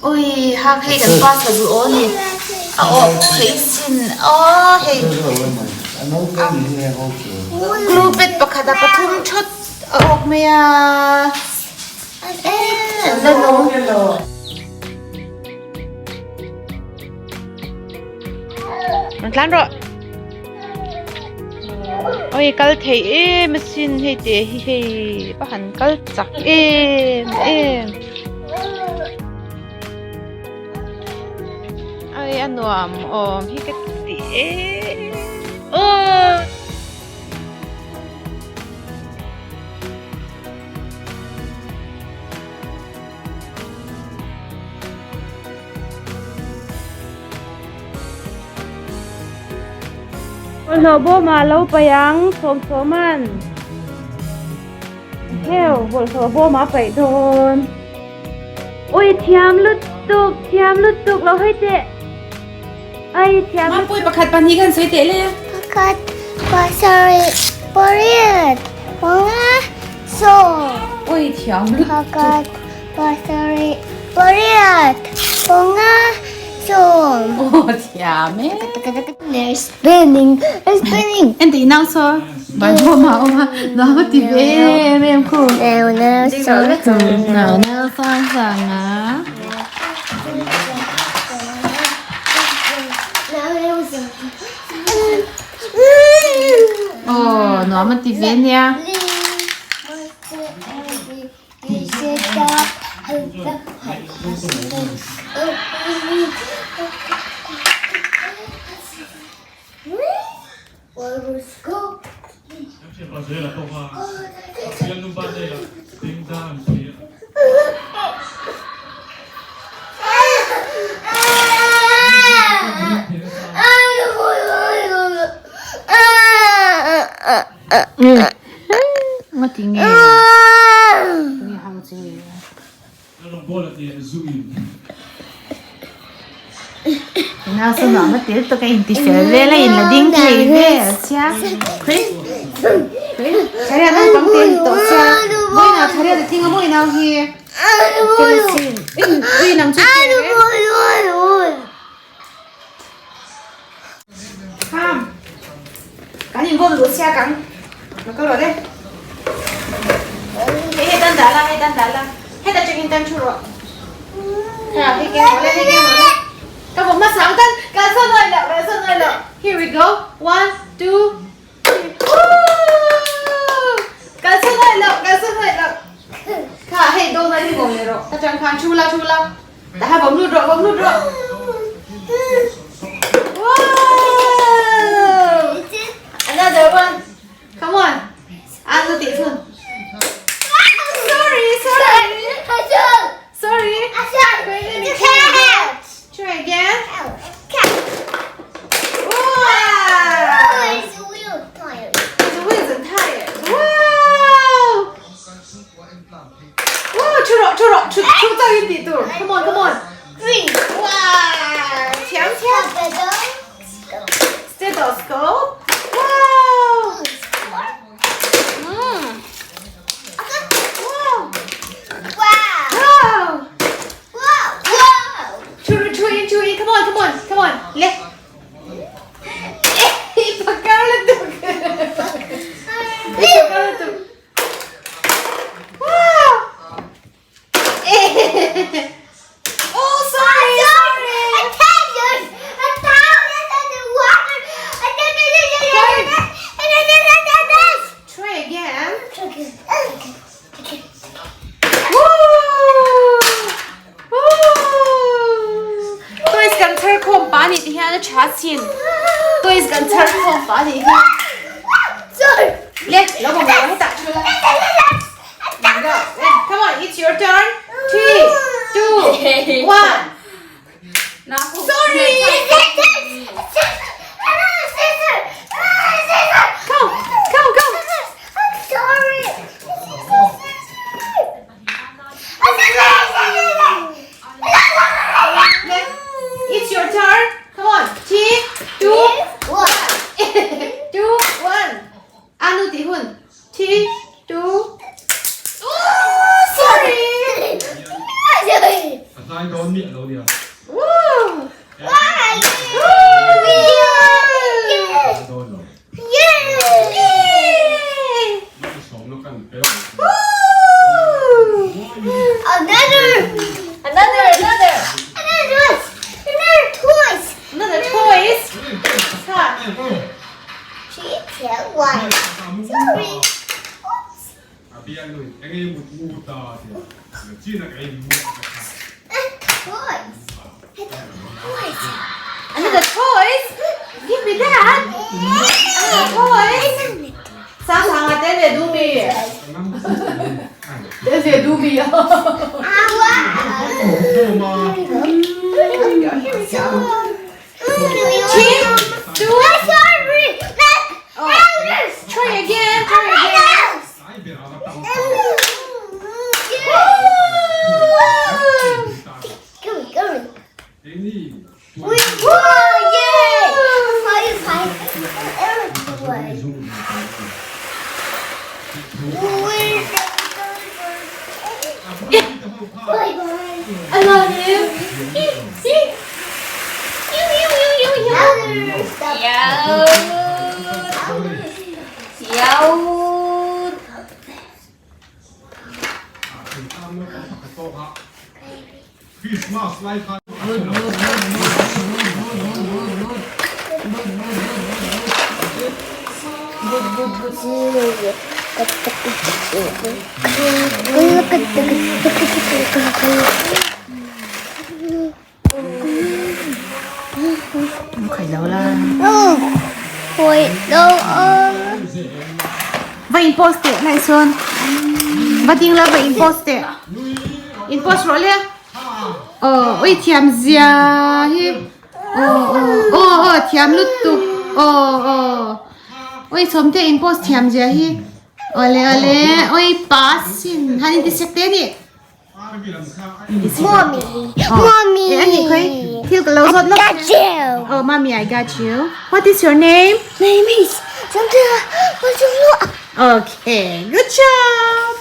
ui hang hay kan pas ka du on ni hey sin hey glupet pakhada pathum thot ok meya lan rồi ôi kal thei em xin hay te hi hay ba han kal chak em ai anh nuam hi cái ti Lo bo ma lo payang som soman heo lo bo ma pai thon oi thiam lut tuk lo hai te ai thiam ma pui pakhat pan hi kan soi te le pakhat pasari poriat ponga so oi thiam lut pakhat pasari poriat ponga so thiam they're spinning em tí nào so bài vô mà nó có tí về em cô nào nào sang á nó mà tí về nha Nggak tinggi. Ini hang sih. Nào sao nó mất tiếng tôi cái interfere về là in là điên thì về cha Chris cái này nó bằng tiền tổ cha mỗi nào cái này thì mỗi nào kia cái nằm chút không cái gì vô lúa cha cắn nó có rồi đấy hết tan đá la hết ta chừng tan chua rồi hết cái ngồi lên các bạn mắt sáng tân cả sân này lợ here we go 1 2 3 cả sân này lợ cả hệ đôi này thì ngồi rồi ta chẳng khoan chu la ta hai bấm nút rồi wow another one come on ăn được tỷ phần sorry try again. Wow! His wheels tired. His wheels are tired. Wow! Wow! Churro, in the door. Come on. Green. Wow! Chiang. Stethoscope. Wow! Chew in. Come on. Let. Wow! Oh, sorry. I tired. The water. Try again. Okay. Tôi cần thở không把你底下的查清。tôi cần thở không把你。Sorry. Lên, lão bồng lão hãy đặt cho lên. Come on, it's your turn. 3, 2, 1. Sorry. Go. Sorry. It's your turn. Come on. 3, 2, 1. 2, 1. Anu tihun. 3, 2. Oh, sorry. โดนเมียเราเนี่ย Woo! Why? โดนเหรอ Yeah. ไม่สมแล้วกันเปล่า Another. Another toys. Another toys. Huh. She said one. Sorry. อาเบียนเลยไอ้มูตาเนี่ยจีน่ะไอ้มู Toys. Toys. Another toys. Give me that. Another toys. 상상할 때내 눈이. 내 눈이. โอ้มา Chin. Do it. Sorry. Oh. Try again. Try again. สายเบียร์เอามาตั้ง Go. ไอ้นี่ Whoa, yay! Fire. I love you. Christmas life. Khởi đầu là Hồi đâu và imposter này xuân và tiếng là và imposter rồi liền ôi thiam zia hi thiam lút tu ôi xóm thế imposter thiam zia hi ole ôi passin hani đi sạch thế đi Mommy. anh đi khơi thiếu cái lâu rồi lắm Got you. oh mommy I got you what is your name Name is something. okay good job